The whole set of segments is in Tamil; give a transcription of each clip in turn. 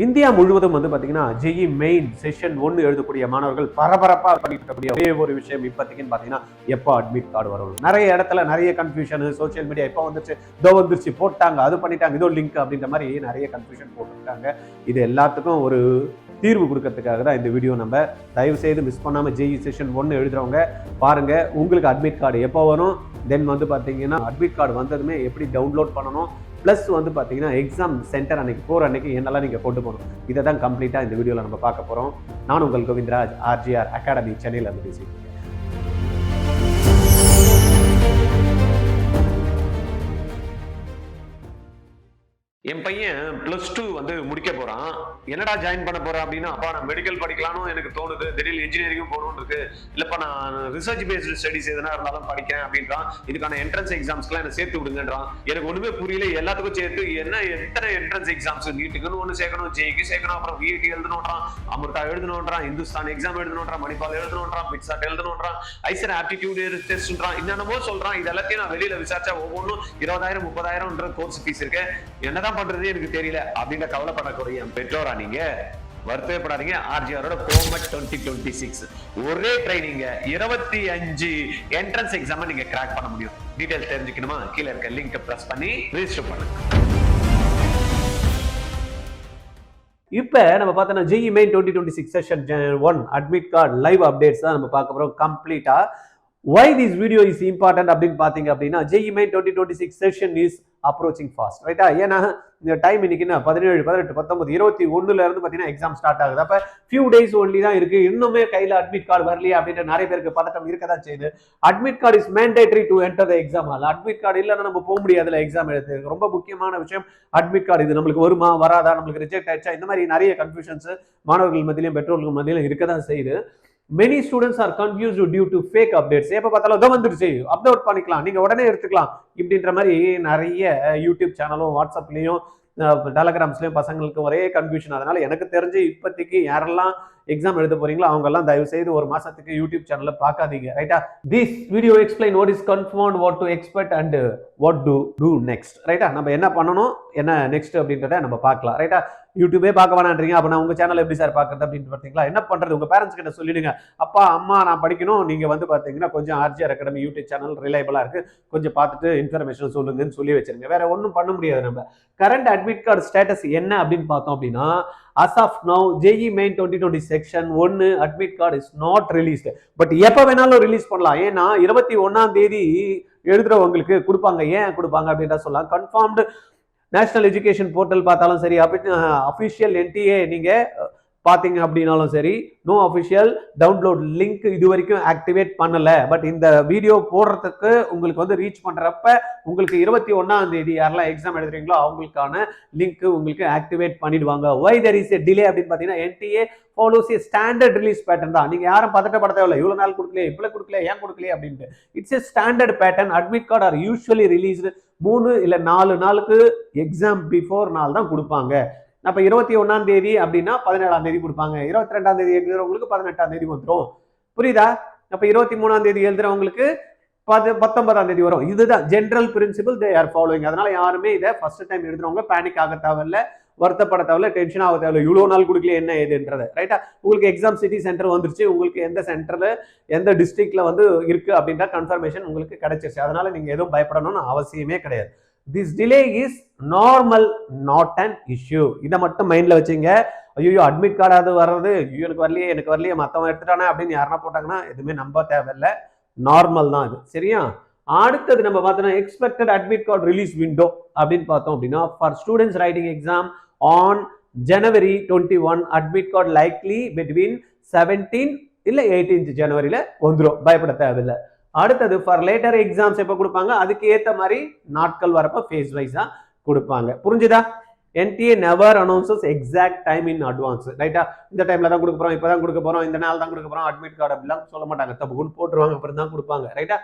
இந்தியா முழுவதும் வந்து பாத்தீங்கன்னா ஜெஇ மெயின் செஷன் 1 எழுதக்கூடிய மாணவர்கள் பரபரப்பா பண்ணிட்டு இருக்கக்கூடிய ஒரே ஒரு விஷயம் இப்போதைக்குன்னு பாத்தீங்கன்னா எப்போ அட்மிட் கார்டு வரும். நிறைய இடத்துல நிறைய கன்ஃபியூஷன், சோசியல் மீடியா எப்போ வந்துச்சு, இதோ வந்துருச்சு, போட்டாங்க, அது பண்ணிட்டாங்க, இதோ லிங்க் அப்படின்ற மாதிரி நிறைய கன்ஃபியூஷன் போட்டுருக்காங்க. இது எல்லாத்துக்கும் ஒரு தீர்வு கொடுக்கறதுக்காக தான் இந்த வீடியோ. நம்ம தயவு செய்து மிஸ் பண்ணாம ஜெஇ செஷன் 1 எழுதுறவங்க பாருங்க, உங்களுக்கு அட்மிட் கார்டு எப்போ வரும், தென் வந்து பாத்தீங்கன்னா அட்மிட் கார்டு வந்ததுமே எப்படி டவுன்லோட் பண்ணணும், ப்ளஸ் வந்து பார்த்தீங்கன்னா எக்ஸாம் சென்டர் அன்னைக்கு போகிற அன்னைக்கு என்னெல்லாம் நீங்கள் கொண்டு போகணும், இதை தான் கம்ப்ளீட்டாக இந்த வீடியோவில் நம்ம பார்க்க போகிறோம். நான் உங்கள் கோவிந்தராஜ், ஆர்ஜிஆர் அகாடமி சென்னையில் இருந்து பேசிக்கிறேன். என் பையன் +2 வந்து முடிக்க போறான். என்னடா ஜாயின் பண்ண போறேன் அப்படின்னா, அப்பா நான் மெடிக்கல் படிக்கலாம்னு எனக்கு தோணுது, திடீர்னு இன்ஜினியரிங் போகணும்னு இருக்கு, இல்லப்பா நான் ரிசர்ச் பேஸ்டு ஸ்டடிஸ் எதனா இருந்தாலும் படிக்கிறேன் அப்படின்றான். இதுக்கான என்ட்ரன்ஸ் எக்ஸாம்ஸ்க்குலாம் என்ன சேர்த்து விடுங்கன்றான். எனக்கு ஒண்ணுமே புரியல, எல்லாத்துக்கும் சேர்த்து எத்தனை என்ட்ரன்ஸ் எக்ஸாம்ஸ், நீட்டுக்குன்னு ஒன்று சேர்க்கணும், ஜேஇக்கு சேர்க்கணும், அப்புறம் விஐடி எழுதணுன்றான், அமிர்தா எழுதணுன்றான், இந்துஸ்தான் எக்ஸாம் எழுதணுன்றான், மணிப்பால் எழுதணுன்றான், பிட்சாட் எழுதணுன்றான், ஐசர் ஆப்டிடியூட் டெஸ்ட்ன்றான், என்னென்னமோ சொல்றான். இது எல்லாத்தையும் நான் வெளியில விசாரிச்சா ஒவ்வொன்றும் 20,000 30,000 கோர்ஸ் ஃபீஸ் இருக்கு. என்னதான் பண்றது எனக்கு தெரியல அப்படின்ற கவலைப்படக்கூடிய பெற்றோரா நீங்க? வருத்தப்படாதீங்க. ஆர்ஜிஆரோட கோமட் 2026 ஒரே ட்ரைனிங் 25 என்ட்ரன்ஸ் எக்ஸாம் நீங்க கிராக் பண்ண முடியும். டீடைல்ஸ் தெரிஞ்சுக்கணுமா? கீழ இருக்க லிங்க் பிரஸ் பண்ணி ரெஜிஸ்டர் பண்ணுங்க. இப்ப நம்ம பார்த்தோம்னா JEE main 2026 session 1 admit card live updates தான் நம்ம பார்க்க போறோம் கம்ப்ளீட்டா. why this video is important அப்படின்னு பாத்தீங்க அப்படின்னா, JEE main 2026 session is approaching fast, ரைட்டா? ஏன்னா இந்த டைம் இன்னைக்கு 17 18 19 21ல இருந்து பாத்தீங்கன்னா எக்ஸாம் ஸ்டார்ட் ஆகுது. அப்ப ஃபியூ டேஸ் ஒன்லி தான் இருக்கு. இன்னுமே கையில அட்மிட் கார்டு வரலையா அப்படின்ற நிறைய பேருக்கு பதட்டம் இருக்கதான் செய்யுது. Admit card is mandatory to enter the exam hall. Admit card இல்லைன்னா நம்ம போக முடியாதுல எக்ஸாம் எழுது. ரொம்ப முக்கியமான விஷயம் அட்மிட் கார்டு. இது நம்மளுக்கு வருமா வராதா, நம்மளுக்கு ரிஜெக்ட் ஆயிடுச்சா, இந்த மாதிரி நிறைய கன்ஃபியூஷன்ஸ் மாணவர்கள் மத்தியிலும் பெற்றோர்கள் மத்தியிலும் இருக்கதான் செய்யுது. Many students are confused due to fake updates. எப்ப பார்த்தாலும் தான் வந்துருச்சு, அப்லோட் பண்ணிக்கலாம், நீங்க உடனே எடுத்துக்கலாம் இப்படின்ற மாதிரி நிறைய யூடியூப் சேனலும் வாட்ஸ்அப்லயும் டெலகிராம்ஸ்லயும் பசங்களுக்கு ஒரே கன்ஃபியூஷன். அதனால எனக்கு தெரிஞ்சு இப்போதைக்கு யாரெல்லாம் எக்ஸாம் எழுத போறீங்களோ அவங்க எல்லாம் தயவு செய்து ஒரு மாசத்துக்கு யூடியூப் சேனல்ல பார்க்காதீங்க, ரைட்டா? This video explain what is confirmed, what to expect and what to do next, ரைட்டா? நம்ம என்ன பண்ணணும், என்ன நெக்ஸ்ட் அப்படின்றத நம்ம பார்க்கலாம், ரைட்டா? யூடியூபே பார்க்க வேணான்றீங்க, அப்ப நான் உங்க சேனல் எப்படி சார் பார்க்கறது அப்படின்னு பார்த்தீங்களா? என்ன பண்றது, உங்க பேரண்ட்ஸ் கிட்ட சொல்லிடுங்க, அப்பா அம்மா நான் படிக்கணும், நீங்க வந்து பாத்தீங்கன்னா கொஞ்சம் ஆர்ஜிஆர் அகாடமி யூடியூப் சேனல் ரிலையபிளா இருக்கு, கொஞ்சம் பார்த்துட்டு இன்ஃபர்மேஷன் சொல்லுங்கன்னு சொல்லி வச்சிருங்க. வேற ஒன்றும் பண்ண முடியாது. நம்ம கரண்ட் அட்மிட் கார்டு ஸ்டேட்டஸ் என்ன அப்படின்னு பார்த்தோம் அப்படின்னா, as of now JEE main 2020 section 1 admit card is not released. But எப்ப வேணாலும் ரிலீஸ் பண்ணலாம். ஏன்னா 21ஆம் தேதி எழுதுறவங்களுக்கு கொடுப்பாங்க. ஏன் கொடுப்பாங்க அப்படின்னு சொல்லலாம். கன்ஃபார்ம்டு நேஷனல் எஜுகேஷன் போர்ட்டல் பார்த்தாலும் சரி, அபிஷியல் என்டிஏ நீங்க பாத்தீங்க அப்படின்னாலும் சரி, நோ அபிஷியல் டவுன்லோட் லிங்க் இது வரைக்கும் ஆக்டிவேட் பண்ணல. பட் இந்த வீடியோ போடுறதுக்கு உங்களுக்கு வந்து ரீச் பண்றப்ப உங்களுக்கு 21ஆம் தேதி யாரெல்லாம் எக்ஸாம் எழுதுறீங்களோ அவங்களுக்கான லிங்க் உங்களுக்கு ஆக்டிவேட் பண்ணிடுவாங்க. why there is a delay அப்படின்னு பாத்தீங்கன்னா, NDA follows a standard release pattern தான். நீங்க யாரும் பதட்டப்பட தேவையில்லை, இவ்வளவு நாள் கொடுக்கலையே, இப்ப கொடுக்கல, ஏன் கொடுக்கலையே அப்படின்ட்டு. It's a standard pattern. Admit card are usually released 3 இல்ல 4 நாளுக்கு எக்ஸாம் பிஃபோர் நாள் தான் கொடுப்பாங்க. அப்ப 21ஆம் தேதி அப்படின்னா 17ஆம் தேதி கொடுப்பாங்க. 22ஆம் தேதி எழுதுறவங்களுக்கு 18ஆம் தேதி வந்துடும். புரியுதா? அப்ப 23ஆம் தேதி எழுதுறவங்களுக்கு 19ஆம் தேதி வரும். இதுதான் general principle they are following. அதனால யாருமே இதை ஃபர்ஸ்ட் டைம் எழுதுறவங்க பேனிக் ஆக தேவையில்ல, வருத்தப்பட தேவையில்ல, டென்ஷன் ஆக தேவையில்ல. இவ்வளவு நாள் கொடுக்கல என்ன ஏதுன்றது, ரைட்டா? உங்களுக்கு எக்ஸாம் சிட்டி சென்டர் வந்துருச்சு, உங்களுக்கு எந்த சென்டர்ல எந்த டிஸ்ட்ரிக்ட்ல வந்து இருக்கு அப்படின்ற கன்ஃபர்மேஷன் உங்களுக்கு கிடைச்சிருச்சு. அதனால நீங்க எதுவும் பயப்படணும்னு அவசியமே கிடையாது. This delay is normal, not an issue. இதை மட்டும் மைண்ட்ல வச்சுங்க. ஐயோ அட்மிட் கார்டாவது வர்றது, எனக்கு வரலையே எனக்கு வரலையே மத்தவன் எடுத்துட்டானே அப்படின்னு யாருன்னா போட்டாங்கன்னா எதுவுமே நம்ப தேவையில்லை, நார்மல் தான் இது, சரியா? அடுத்தது நம்ம பார்த்தோம்னா expected admit card release window அப்படின்னு பார்த்தோம் அப்படின்னா, for students writing exam on January 21 admit card likely between 17 இல்ல 18 ஜனவரியில வந்துடும், பயப்பட தேவையில்லை. அடுத்தது ஃபார் லேட்டர் எக்ஸாம்ஸ் எப்போ கொடுப்பாங்க, அதுக்கு ஏற்ற மாதிரி நாட்கள் வரப்ப ஃபேஸ் வைஸா கொடுப்பாங்க. புரிஞ்சுதா? NDA never announces exact time in advance, ரைட்டா? இந்த டைம்ல தான் கொடுக்க போறோம், இப்பதான் கொடுக்க போறோம், இந்த நாள் தான் கொடுக்க போறோம் அட்மிட் கார்டு அப்படிலாம் சொல்ல மாட்டாங்க. தப்பு போட்டுருவாங்க, அப்புறம் தான் கொடுப்பாங்க, ரைட்டா?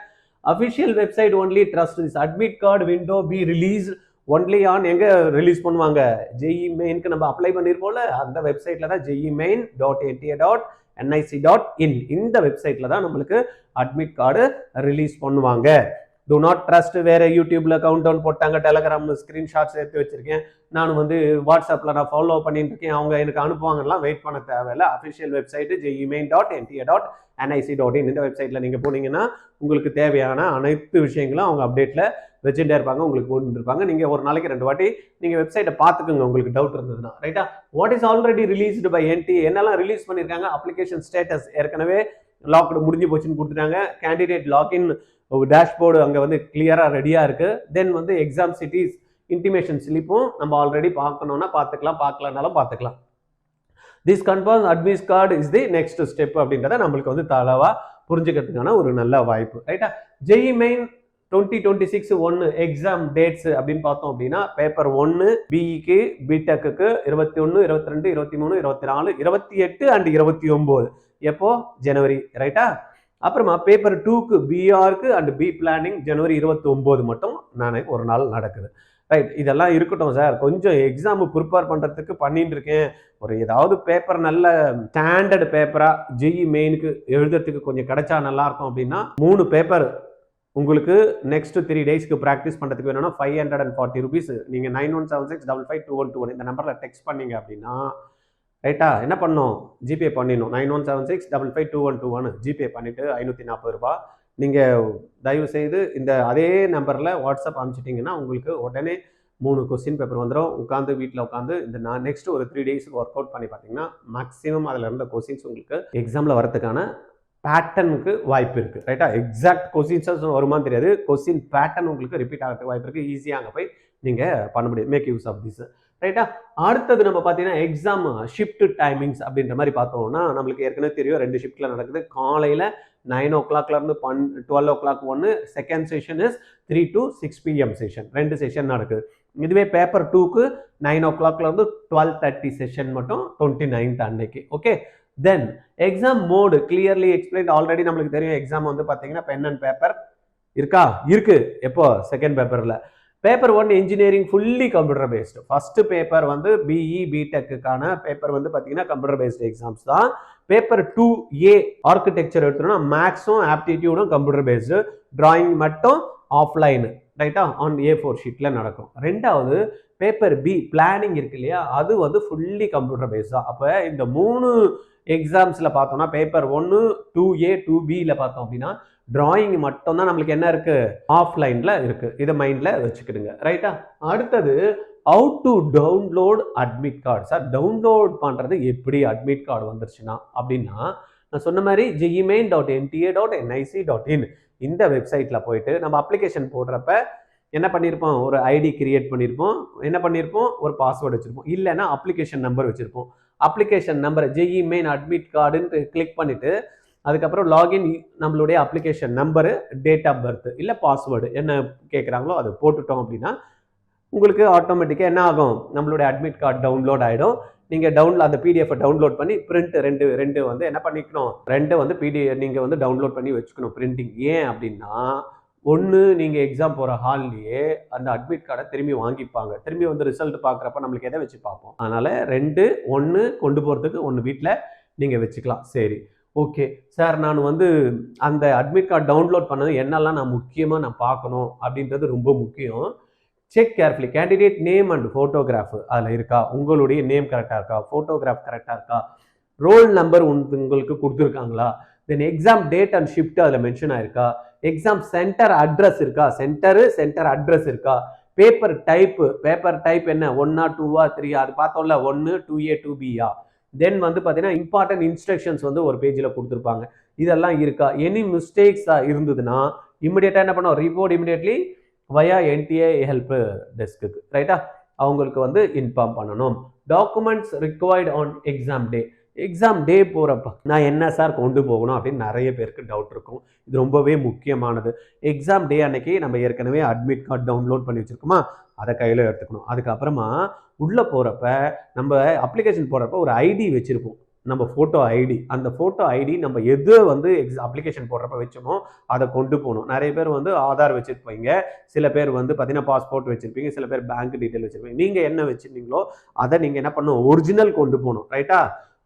Official website only trust this admit card window B release only on. எங்க ரிலீஸ் பண்ணுவாங்க? ஜெஇ மெயினுக்கு நம்ம அப்ளை பண்ணிருப்போம்ல, அந்த வெப்சைட்ல தான் jemain.nta.nic.in இந்த வெப்சைட்ல தான் நம்மளுக்கு அட்மிட் கார்டு ரிலீஸ் பண்ணுவாங்க. Do not trust. வேற யூடியூப்ல கவுண்ட் டவுன் போட்டாங்க, டெலகிராம் ஸ்கிரீன்ஷாட்ஸ் எடுத்து வச்சிருக்கேன், நான் வந்து வாட்ஸ்அப்ல நான் ஃபாலோ பண்ணிட்டு இருக்கேன், அவங்க எனக்கு அனுப்புவாங்கலாம் வெயிட் பண்ண தேவையில்ல. Official website jemain.nta.nic.in. இந்த வெப்சைட்ல நீங்க போனீங்கன்னா உங்களுக்கு தேவையான அனைத்து விஷயங்களும் அவங்க அப்டேட்ல வச்சுட்டே இருப்பாங்க, உங்களுக்கு போட்டு இருப்பாங்க. நீங்க ஒரு நாளைக்கு 2 வாட்டி நீங்க வெப்சைட்டை பார்த்துக்குங்க உங்களுக்கு டவுட் இருந்ததுன்னா. ரைட்டா? What is already released by NTA, என்னெல்லாம் ரிலீஸ் பண்ணியிருக்காங்க? அப்ளிகேஷன் ஸ்டேட்டஸ் ஏற்கனவே லாக்டு முடிஞ்சு போச்சுன்னு கொடுத்துட்டாங்க. கேண்டிடேட் லாக்இன் டேஷ்போர்டு அங்கே வந்து கிளியராக ரெடியாக இருக்கு. தென் வந்து எக்ஸாம் சிட்டிஸ் இன்டிமேஷன் ஸ்லிப்பும் நம்ம ஆல்ரெடி பார்க்கணும்னா பார்த்துக்கலாம், பார்க்கலனாலும் பார்த்துக்கலாம். This confirm admit card is the next step அப்படின்றத நம்மளுக்கு வந்து தளவா புரிஞ்சுக்கிறதுக்கான ஒரு நல்ல வாய்ப்பு. ரைட்டா? JEE Main 2026 1 எக்ஸாம் டேட்ஸ் அப்படின்னு பார்த்தோம் அப்படின்னா, பேப்பர் 1 பிஇக்கு பிடெக்கு 21, 22, 23, 24, 28 அண்ட் 29 எப்போ? ஜனவரி. ரைட்டா? அப்புறமா பேப்பர் 2க்கு பிஆருக்கு அண்ட் பி பிளானிங் ஜனவரி 29 மட்டும் ஒரு நாள் நடக்குது. ரைட், இதெல்லாம் இருக்கட்டும் சார், கொஞ்சம் எக்ஸாம் ப்ரிப்பேர் பண்ணுறதுக்கு பண்ணிட்டு இருக்கேன், ஒரு ஏதாவது பேப்பர் நல்ல ஸ்டாண்டர்டு பேப்பராக JEE மெயினுக்கு எழுதுறதுக்கு கொஞ்சம் கிடைச்சா நல்லா இருக்கும் அப்படின்னா 3 பேப்பர் உங்களுக்கு நெக்ஸ்ட் 3 டேஸ்க்கு ப்ராக்டிஸ் பண்ணுறதுக்கு வேணும்னா 540 rupees நீங்கள் 9176552121 இந்த நம்பரில் டெக்ஸ்ட் பண்ணீங்க அப்படின்னா, ரைட்டா, என்ன பண்ணணும்? ஜிபே பண்ணிடணும். 9176552121 ஜிபே பண்ணிவிட்டு 540 ரூபாய் நீங்கள் தயவு செய்து இந்த அதே நம்பரில் வாட்ஸ்அப் அனுப்பிச்சிட்டிங்கன்னா உங்களுக்கு உடனே 3 கொஸ்டின் பேப்பர் வந்துடும். உட்காந்து வீட்டில் உட்காந்து இந்த நான் நெக்ஸ்ட் ஒரு 3 டேஸுக்கு ஒர்க் அவுட் பண்ணி பார்த்தீங்கன்னா மேக்ஸிமம் அதில் இருந்த கொஸ்டின்ஸ் உங்களுக்கு எக்ஸாமில் வரதுக்கான பேட்டர்னுக்கு வாய்ப்பு இருக்குது. ரைட்டா? எக்ஸாக்ட் கொஸ்டின்ஸஸ் வருமானு தெரியாது, கொஸ்டின் பேட்டர்ன் உங்களுக்கு ரிப்பீட் ஆகிறதுக்கு வாய்ப்பு இருக்குது. ஈஸியாக அங்கே போய் நீங்கள் பண்ண முடியும். Make use of this. ரைட்டா? அடுத்தது நம்ம பார்த்தீங்கன்னா எக்ஸாம் ஷிஃப்ட் டைமிங்ஸ் அப்படின்ற மாதிரி பார்த்தோம்னா, நம்மளுக்கு ஏற்கனவே தெரியும் 2 ஷிஃப்ட்டில் நடக்குது. காலையில் 9 o'clock இருந்து 12 o'clock ஒன்று, second session is 3 to 6 PM session, 2 session நடக்குது. இதுவே பேப்பர் 2க்கு 9 o'clock இருந்து 12:30 செஷன் மட்டும் 29th அன்னைக்கு. ஓகே, தென் exam mode clearly explain. Already நம்மளுக்கு தெரியும் எக்ஸாம் வந்து பார்த்தீங்கன்னா பென் அண்ட் பேப்பர் இருக்கா? இருக்கு. எப்போ? செகண்ட் பேப்பரில். Paper 1 engineering fully computer based. First paper வந்து பிஇ பிடெக்குக்கான பேப்பர் வந்து பார்த்தீங்கன்னா கம்ப்யூட்டர் பேஸ்டு எக்ஸாம்ஸ் தான். பேப்பர் 2A ஆர்கிடெக்சர் எடுத்துட்டோம்னா மேக்ஸும் ஆப்டிடியூடும் கம்ப்யூட்டர் பேஸ்டு, டிராயிங் மட்டும் ஆஃப்லைன். ரைட்டா? ஆன் A4 ஷீட்டில் நடக்கும். ரெண்டாவது பேப்பர் பி பிளானிங் இருக்கு இல்லையா, அது வந்து ஃபுல்லி கம்ப்யூட்டர் பேஸ்ட் தான். அப்போ இந்த 3 எக்ஸாம்ஸில் பார்த்தோம்னா பேப்பர் 1 2A 2Bல பார்த்தோம் அப்படின்னா டிராயிங் மட்டும் தான் நம்மளுக்கு என்ன இருக்கு? ஆஃப்லைன்ல இருக்கு. இதை மைண்ட்ல வச்சுக்கிடுங்க. ரைட்டா? அடுத்தது how to download admit card. Sir, download பண்ணுறது எப்படி அட்மிட் கார்டு வந்துருச்சுன்னா அப்படின்னா, நான் சொன்ன மாதிரி jemain.nta.nic.in இந்த வெப்சைட்டில் போயிட்டு நம்ம அப்ளிகேஷன் போடுறப்ப என்ன பண்ணியிருப்போம்? ஒரு ஐடி கிரியேட் பண்ணியிருப்போம், என்ன பண்ணியிருப்போம்? ஒரு பாஸ்வேர்டு வச்சுருப்போம், இல்லைன்னா அப்ளிகேஷன் நம்பர் வச்சுருப்போம். Application number JEE Main admit கார்டுன்னு கிளிக் பண்ணிவிட்டு அதுக்கப்புறம் லாகின் நம்மளுடைய application number, date of birth இல்லை பாஸ்வேர்டு என்ன கேட்குறாங்களோ அதை போட்டுட்டோம் அப்படின்னா உங்களுக்கு ஆட்டோமேட்டிக்காக என்ன ஆகும்? நம்மளுடைய அட்மிட் கார்டு டவுன்லோட் ஆகிடும். நீங்கள் அந்த பிடிஎஃப் டவுன்லோட் பண்ணி பிரிண்ட் ரெண்டு வந்து என்ன பண்ணிக்கணும்? 2 வந்து நீங்கள் வந்து டவுன்லோட் பண்ணி வச்சுக்கணும் பிரிண்டிங். ஏன் அப்படின்னா, ஒன்று நீங்கள் எக்ஸாம் போகிற ஹால்லையே அந்த அட்மிட் கார்டை திரும்பி வாங்கிப்பாங்க. திரும்பி வந்து ரிசல்ட் பார்க்குறப்ப நம்மளுக்கு எதை வச்சு பார்ப்போம்? அதனால் 2 1 கொண்டு போகிறதுக்கு 1 வீட்டில் நீங்கள் வச்சுக்கலாம். சரி, ஓகே சார், நான் வந்து அந்த அட்மிட் கார்டு டவுன்லோட் பண்ணது என்னெல்லாம் நான் முக்கியமாக பார்க்கணும் அப்படின்றது ரொம்ப முக்கியம். Check carefully candidate name and photograph அதில் இருக்கா? உங்களுடைய நேம் கரெக்டாக இருக்கா? ஃபோட்டோகிராஃப் கரெக்டாக இருக்கா? ரோல் நம்பர் உங்களுக்கு கொடுத்துருக்காங்களா? தென் எக்ஸாம் டேட் அண்ட் ஷிஃப்ட் அதில் மென்ஷன் ஆயிருக்கா? எக்ஸாம் சென்டர் அட்ரஸ் இருக்கா? சென்டர் அட்ரஸ் இருக்கா? பேப்பர் டைப் என்ன? 1 2 3 அது பார்த்தோம்ல, 1 2A 2Bயா? தென் வந்து பார்த்தீங்கன்னா இம்பார்ட்டன்ட் இன்ஸ்ட்ரக்ஷன்ஸ் வந்து ஒரு பேஜில் கொடுத்துருப்பாங்க. இதெல்லாம் இருக்கா? எனி மிஸ்டேக்ஸாக இருந்ததுன்னா இமிடியேட்டாக என்ன பண்ணுவோம்? ரிப்போர்ட் இமிடியேட்லி வயா NTA ஹெல்ப் டெஸ்க்கு. ரைட்டா? அவங்களுக்கு வந்து இன்ஃபார்ம் பண்ணணும். டாக்குமெண்ட்ஸ் ரிக்வயர்ட் ஆன் எக்ஸாம் டே போகிறப்ப நான் என்ன சார் கொண்டு போகணும் அப்படின்னு நிறைய பேருக்கு டவுட் இருக்கும். இது ரொம்பவே முக்கியமானது. எக்ஸாம் டே அன்னைக்கு நம்ம ஏற்கனவே அட்மிட் கார்டு டவுன்லோட் பண்ணி வச்சுருக்கோமா, அதை கையில் எடுத்துக்கணும். அதுக்கப்புறமா உள்ளே போகிறப்ப நம்ம அப்ளிகேஷன் போடுறப்ப ஒரு ஐடி வச்சுருப்போம், நம்ம ஃபோட்டோ ஐடி. அந்த ஃபோட்டோ ஐடி நம்ம எது வந்து அப்ளிகேஷன் போடுறப்ப வச்சோமோ அதை கொண்டு போகணும். நிறைய பேர் வந்து ஆதார் வச்சுருப்பீங்க, சில பேர் வந்து பார்த்தீங்கன்னா பாஸ்போர்ட் வச்சுருப்பீங்க, சில பேர் பேங்க் டீட்டெயில் வச்சுருப்பீங்க. நீங்கள் என்ன வச்சுருந்தீங்களோ அதை நீங்கள் என்ன பண்ணணும்? ஒரிஜினல் கொண்டு போகணும். ரைட்டா?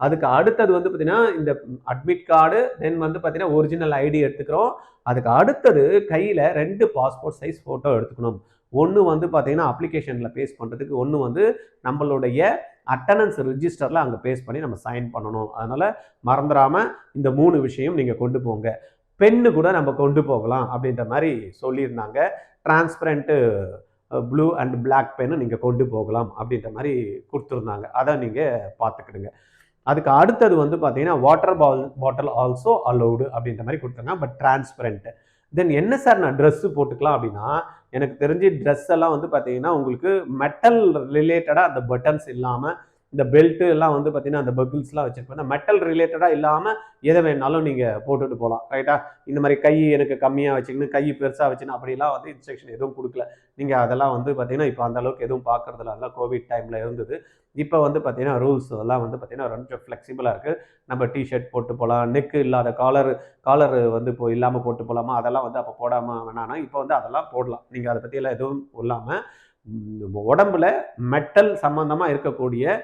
அதுக்கு அடுத்தது வந்து பார்த்தீங்கன்னா இந்த அட்மிட் கார்டு, தென் வந்து பார்த்தீங்கன்னா ஒரிஜினல் ஐடி எடுத்துக்கிறோம். அதுக்கு அடுத்தது கையில் 2 பாஸ்போர்ட் சைஸ் ஃபோட்டோ எடுத்துக்கணும். ஒன்று வந்து பார்த்தீங்கன்னா அப்ளிகேஷனில் பேஸ்ட் பண்ணுறதுக்கு, ஒன்று வந்து நம்மளுடைய அட்டண்டன்ஸ் ரிஜிஸ்டரில் அங்கே பேஸ்ட் பண்ணி நம்ம சைன் பண்ணணும். அதனால் மறந்துடாமல் இந்த 3 விஷயம் நீங்கள் கொண்டு போங்க. பென்னு கூட நம்ம கொண்டு போகலாம் அப்படின்ற மாதிரி சொல்லியிருந்தாங்க. Transparent blue and black pen நீங்கள் கொண்டு போகலாம் அப்படின்ற மாதிரி கொடுத்துருந்தாங்க. அதை நீங்கள் பார்த்துக்கிடுங்க. அதுக்கு அடுத்தது வந்து பார்த்தீங்கன்னா வாட்டர் பாட்டில் ஆல்சோ அலௌடு அப்படின்ற மாதிரி கொடுத்தாங்க, பட் டிரான்ஸ்பரண்ட். தென் என்ன சார் நான் ட்ரெஸ்ஸு போட்டுக்கலாம் அப்படின்னா, எனக்கு தெரிஞ்சு ட்ரெஸ் எல்லாம் வந்து பார்த்தீங்கன்னா உங்களுக்கு மெட்டல் ரிலேட்டடாக அந்த பட்டன்ஸ் இல்லாமல், இந்த பெல்ட்டு எல்லாம் வந்து பார்த்தீங்கன்னா அந்த பக்கிள்ஸ்லாம் வச்சுருப்பேன். மெட்டல் ரிலேட்டடாக இல்லாமல் எதை வேணாலும் நீங்கள் போட்டுட்டு போகலாம், ரைட்டா? இந்த மாதிரி கை எனக்கு கம்மியாக வச்சுக்கணும், கை பெருசாக வச்சுன்னு அப்படிலாம் வந்து இன்ஸ்ட்ரக்ஷன் எதுவும் கொடுக்கல. நீங்கள் அதெல்லாம் வந்து பார்த்தீங்கன்னா இப்போ அந்த அளவுக்கு எதுவும் பார்க்குறதுல அதெல்லாம் கோவிட் டைமில் இருந்தது. இப்போ வந்து பார்த்தீங்கன்னா ரூல்ஸ் எல்லாம் வந்து பார்த்தீங்கன்னா ரொம்ப ஃப்ளெக்சிபிளாக இருக்குது. நம்ம டிஷர்ட் போட்டு போகலாம், நெக்கு இல்லாத காலர் வந்து இப்போ இல்லாமல் போட்டு போகலாமா, அதெல்லாம் வந்து அப்போ போடாமல் வேணான்னா இப்போ வந்து அதெல்லாம் போடலாம். நீங்கள் அதை பற்றியெல்லாம் எதுவும் இல்லாமல் உடம்புல மெட்டல் சம்மந்தமாக இருக்கக்கூடிய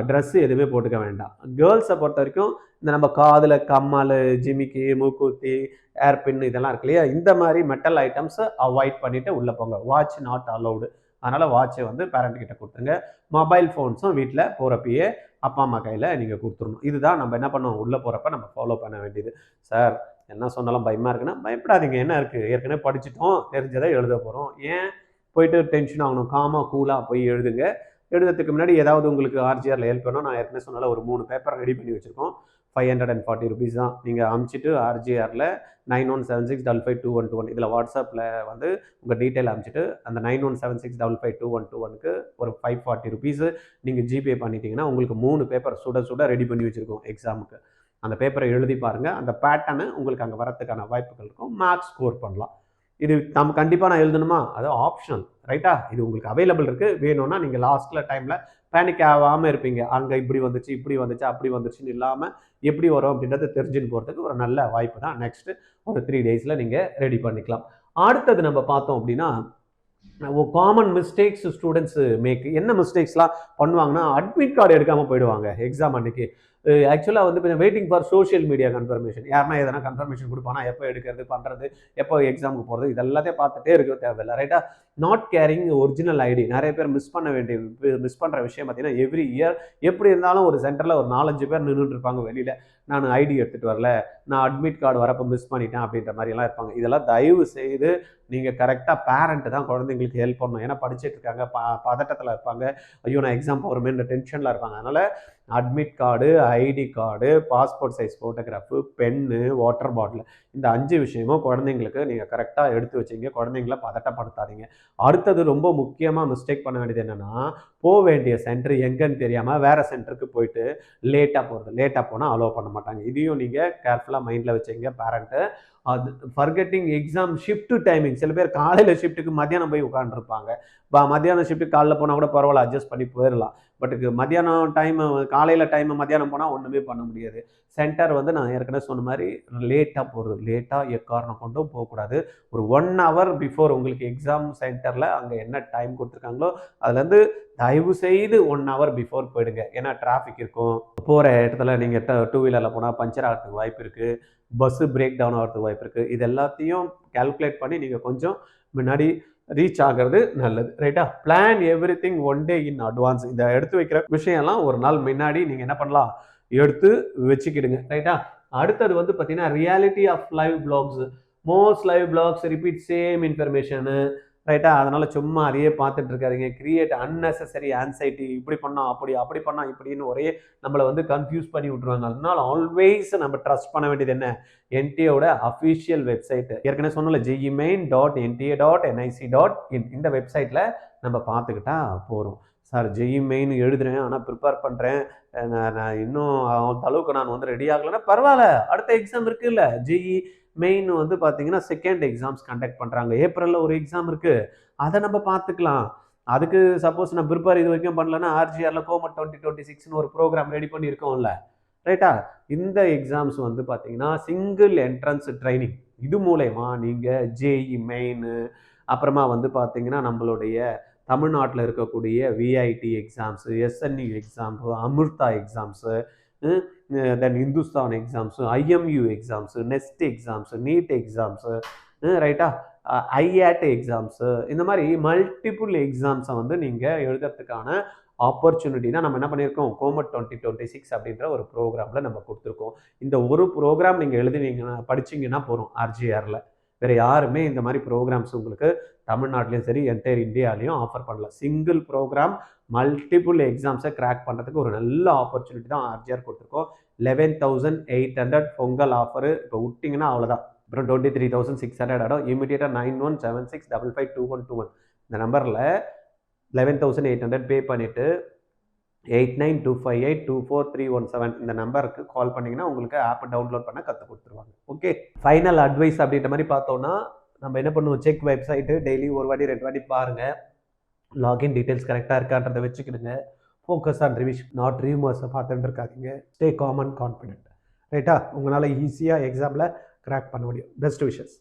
ட்ரெஸ்ஸு எதுவுமே போட்டுக்க வேண்டாம். கேர்ள்ஸை பொறுத்த வரைக்கும் இந்த நம்ம காதில் கம்மல், ஜிமிக்கி, மூக்குத்தி, ஏர்பின் இதெல்லாம் இருக்கு இல்லையா, இந்த மாதிரி மெட்டல் ஐட்டம்ஸை அவாய்ட் பண்ணிவிட்டு உள்ளே போங்க. Watch not allowed. அதனால் வாட்சை வந்து பேரண்ட் கிட்ட கொடுத்துருங்க. மொபைல் ஃபோன்ஸும் வீட்டில் போகிறப்பயே அப்பா அம்மா கையில் நீங்கள் கொடுத்துடணும். இதுதான் நம்ம என்ன பண்ணுவோம், உள்ளே போகிறப்ப நம்ம ஃபாலோ பண்ண வேண்டியது. சார் என்ன சொன்னாலும் பயமாக இருக்குன்னா பயப்படாதீங்க, என்ன இருக்குது, ஏற்கனவே படிச்சுட்டோம், தெரிஞ்சதை எழுத போகிறோம், ஏன் போயிட்டு டென்ஷன் ஆகணும், காமாக கூலாக போய் எழுதுங்க. எழுதுறதுக்கு முன்னாடி ஏதாவது உங்களுக்கு ஆர்ஜிஆரில் ஹெல்ப் வேணும், நான் ஏற்கனவே சொன்னால ஒரு 3 பேப்பர் ரெடி பண்ணி வச்சுருக்கோம். 540 ருபீஸ் தான். நீங்கள் அனுப்பிச்சிட்டு ஆர்ஜிஆரில் 9176552121 இதில் வாட்ஸ்அப்பில் வந்து உங்கள் டீட்டெயில் அனுப்பிச்சிட்டு அந்த 9176552121க்கு ஒரு 540 ருபீஸு நீங்கள் ஜிபே பண்ணிட்டீங்கன்னா உங்களுக்கு 3 பேப்பர் சுட சுட ரெடி பண்ணி வச்சுருக்கோம் எக்ஸாமுக்கு. அந்த பேப்பரை எழுதி பாருங்கள். அந்த பேட்டர்னு உங்களுக்கு அங்கே வரத்துக்கான வாய்ப்புகள் இருக்கும். மார்க்ஸ் ஸ்கோர் பண்ணலாம். இது நம்ம கண்டிப்பாக நான் எழுதணுமா, அது ஆப்ஷனல், ரைட்டா? இது உங்களுக்கு அவைலபிள் இருக்குது. வேணும்னா நீங்கள் லாஸ்ட்டில் டைமில் பேனிக் ஆகாமல் இருப்பீங்க. அங்கே இப்படி வந்துச்சு, இப்படி வந்துச்சு, அப்படி வந்துச்சுன்னு இல்லாமல் எப்படி வரும் அப்படின்றத தெரிஞ்சுன்னு போகிறதுக்கு ஒரு நல்ல வாய்ப்பு தான். நெக்ஸ்ட்டு ஒரு 3 டேஸில் நீங்கள் ரெடி பண்ணிக்கலாம். அடுத்தது நம்ம பார்த்தோம் அப்படின்னா காமன் மிஸ்டேக்ஸ் ஸ்டூடெண்ட்ஸு என்ன மிஸ்டேக்ஸ்லாம் பண்ணுவாங்கன்னா, அட்மிட் கார்டு எடுக்காமல் போயிடுவாங்க எக்ஸாம் அன்றைக்கி. ஆக்சுவலாக வந்து இப்போ waiting for social media confirmation. யாருன்னா எதனா கன்ஃபர்மேஷன் கொடுப்பானா, எப்போ எடுக்கிறது, பண்ணுறது, எப்போ எக்ஸாமுக்கு போகிறது, இது எல்லாத்தையும் பார்த்துட்டே இருக்க தேவையில்லை, ரைட்டா? Not carrying original ID. நிறைய பேர் மிஸ் பண்ணுற விஷயம் பார்த்தீங்கன்னா, எவ்ரி இயர் எப்படி இருந்தாலும் ஒரு சென்டரில் ஒரு 4-5 பேர் நின்றுட்டு இருப்பாங்க வெளியில். நான் ஐடி எடுத்துகிட்டு வரல, நான் அட்மிட் கார்டு வரப்போ மிஸ் பண்ணிட்டேன் அப்படின்ற மாதிரிலாம் இருப்பாங்க. இதெல்லாம் தயவு செய்து நீங்கள் கரெக்டாக பேரண்ட்டு தான் குழந்தைங்களுக்கு ஹெல்ப் பண்ணணும். ஏன்னா படிச்சுட்டு இருக்காங்க, பதட்டத்தில் இருப்பாங்க, ஐயோ நான் எக்ஸாம் போகிறோமேன்ற டென்ஷனில் இருப்பாங்க. அதனால் admit card, ID card, passport size photograph, pen, water bottle, இந்த 5 விஷயமும் குழந்தைங்களுக்கு நீங்கள் கரெக்டாக எடுத்து வச்சிங்க. குழந்தைங்கள பதட்டப்படுத்தாதீங்க. அடுத்தது ரொம்ப முக்கியமாக மிஸ்டேக் பண்ண வேண்டியது என்னென்னா, போக வேண்டிய சென்டர் எங்கன்னு தெரியாமல் வேறு சென்டருக்கு போயிட்டு லேட்டாக போகிறது. லேட்டாக போனால் அலோவ் பண்ண மாட்டாங்க. இதையும் நீங்கள் கேர்ஃபுல்லாக மைண்டில் வச்சுங்க பேரண்ட்டு. அது ஃபர்கெட்டிங் எக்ஸாம் ஷிஃப்ட் டைமிங். சில பேர் காலையில் ஷிஃப்ட்டுக்கு மத்தியானம் போய் உட்காந்துருப்பாங்க. மத்தியானம் ஷிஃப்ட்டு காலைல போனால் கூட பரவாயில்ல, அட்ஜஸ்ட் பண்ணி போயிடலாம். பட் மத்தியானம் டைமு, காலையில் டைமு மத்தியானம் போனால் ஒன்றுமே பண்ண முடியாது. சென்டர் வந்து நான் ஏற்கனவே சொன்ன மாதிரி லேட்டாக போகிறது. லேட்டாக எக்காரணம் கொண்டும் போகக்கூடாது. ஒரு 1 ஹவர் பிஃபோர் உங்களுக்கு எக்ஸாம் சென்டரில் அங்கே என்ன டைம் கொடுத்துருக்காங்களோ அதுலேருந்து தயவு செய்து 1 ஹவர் பிஃபோர் போயிடுங்க. ஏன்னா டிராஃபிக் இருக்கும். போகிற இடத்துல நீங்கள் 2 வீலரில் போனால் பஞ்சர் ஆகிறதுக்கு வாய்ப்பு இருக்குது, பஸ்ஸு பிரேக் டவுன் ஆகிறதுக்கு வாய்ப்பு இருக்குது. இது எல்லாத்தையும் கால்குலேட் பண்ணி நீங்கள் கொஞ்சம் முன்னாடி ரீச் ஆகிறது நல்லது, ரைட்டா? Plan everything 1 day in advance. இந்த எடுத்து வைக்கிற விஷயம்லாம் ஒரு நாள் முன்னாடி நீங்கள் என்ன பண்ணலாம், எடுத்து வச்சுக்கிடுங்க, ரைட்டா? அடுத்தது வந்து பார்த்தீங்கன்னா reality of live blogs. Most live blogs repeat same information, ரைட்டா? அதனால் சும்மா அதையே பார்த்துட்டு இருக்காதிங்க. Create unnecessary anxiety. இப்படி பண்ணால் அப்படி பண்ணால் இப்படின்னு ஒரே நம்மளை வந்து கன்ஃபியூஸ் பண்ணி விட்ருவாங்க. அதனால் ஆல்வேஸ் நம்ம ட்ரஸ்ட் பண்ண வேண்டியது என்ன, என்டிஏவோட அஃபிஷியல் வெப்சைட்டு. ஏற்கனவே சொன்னல jemain.nta.nic.in இந்த வெப்சைட்டில் நம்ம பார்த்துக்கிட்டா போகிறோம். சார் ஜெய் மெயின் எழுதுறேன், ஆனால் ப்ரிப்பேர் பண்ணுறேன், நான் இன்னும் அந்த அளவுக்கு நான் வந்து ரெடி ஆகலைன்னா பரவாயில்ல, அடுத்த எக்ஸாம் இருக்குல்ல. ஜெய் மெயின் வந்து பார்த்தீங்கன்னா 2nd எக்ஸாம்ஸ் கண்டக்ட் பண்ணுறாங்க. ஏப்ரலில் ஒரு எக்ஸாம் இருக்குது, அதை நம்ம பார்த்துக்கலாம். அதுக்கு சப்போஸ் நான் ப்ரிப்பேர் இது வரைக்கும் பண்ணலன்னா ஆர்ஜிஆரில் கோமட் 2026ன்னு ஒரு ப்ரோக்ராம் ரெடி பண்ணியிருக்கோம்ல, ரைட்டா? இந்த எக்ஸாம்ஸ் வந்து பார்த்தீங்கன்னா சிங்கிள் என்ட்ரன்ஸ் ட்ரைனிங். இது மூலயமா நீங்கள் ஜேஇ மெயின், அப்புறமா வந்து பார்த்தீங்கன்னா நம்மளுடைய தமிழ்நாட்டில் இருக்கக்கூடிய VIT exams, SNE exams, Amrita exams, then Hindustan exams, IMU exams, NEST exams, NEET exams, ரைட்டா, ஐஏட் எக்ஸாம்ஸு, இந்த மாதிரி மல்டிபிள் எக்ஸாம்ஸை வந்து நீங்கள் எழுதுறதுக்கான ஆப்பர்ச்சுனிட்டி தான் நம்ம என்ன பண்ணியிருக்கோம், கோமட் 2026 அப்படின்ற ஒரு ப்ரோக்ராமில் நம்ம கொடுத்துருக்கோம். இந்த ஒரு ப்ரோக்ராம் நீங்கள் எழுதினீங்கன்னா படிச்சிங்கன்னா போகிறோம் ஆர்ஜிஆரில். வேறு யாருமே இந்த மாதிரி ப்ரோக்ராம்ஸ் உங்களுக்கு தமிழ்நாட்டிலையும் சரி என்டையர் இந்தியாலையும் ஆஃபர் பண்ணல. சிங்கிள் ப்ரோக்ராம் மல்டிபிள் எக்ஸாம்ஸை கிராக் பண்ணுறதுக்கு ஒரு நல்ல ஆப்பர்ச்சுனிட்டி தான் ஆர்ஜிஆர் கொடுத்துருக்கோம். 11,800 பொங்கல் ஆஃபரு இப்போ விட்டிங்கன்னா அவ்வளோதான். அப்புறம் 23,600 ஆடும். இமீடியட்டாக 9176552121 இந்த நம்பரில் 11,800 பே பண்ணிவிட்டு 8925824317 இந்த நம்பருக்கு கால் பண்ணிங்கன்னா உங்களுக்கு ஆப் டவுன்லோட் பண்ண கற்றுக் கொடுத்துருவாங்க. ஓகே, ஃபைனல் அட்வைஸ் அப்படின்ற மாதிரி பார்த்தோன்னா நம்ம என்ன பண்ணுவோம், செக் வெப்சைட்டு டெய்லி ஒரு வாட்டி 2 வாட்டி பாருங்கள். லாகின் டீட்டெயில்ஸ் கரெக்டாக இருக்கான்றதை வச்சுக்கிடுங்க. ஃபோக்கஸ் ஆன் ரிவிஷன், நாட் ரீமர்ஸை பார்த்துட்டு இருக்காதீங்க. Stay com and confident. ரைட்டா, உங்களால் ஈஸியாக எக்ஸாமில் கிராக் பண்ண முடியும். Best wishes.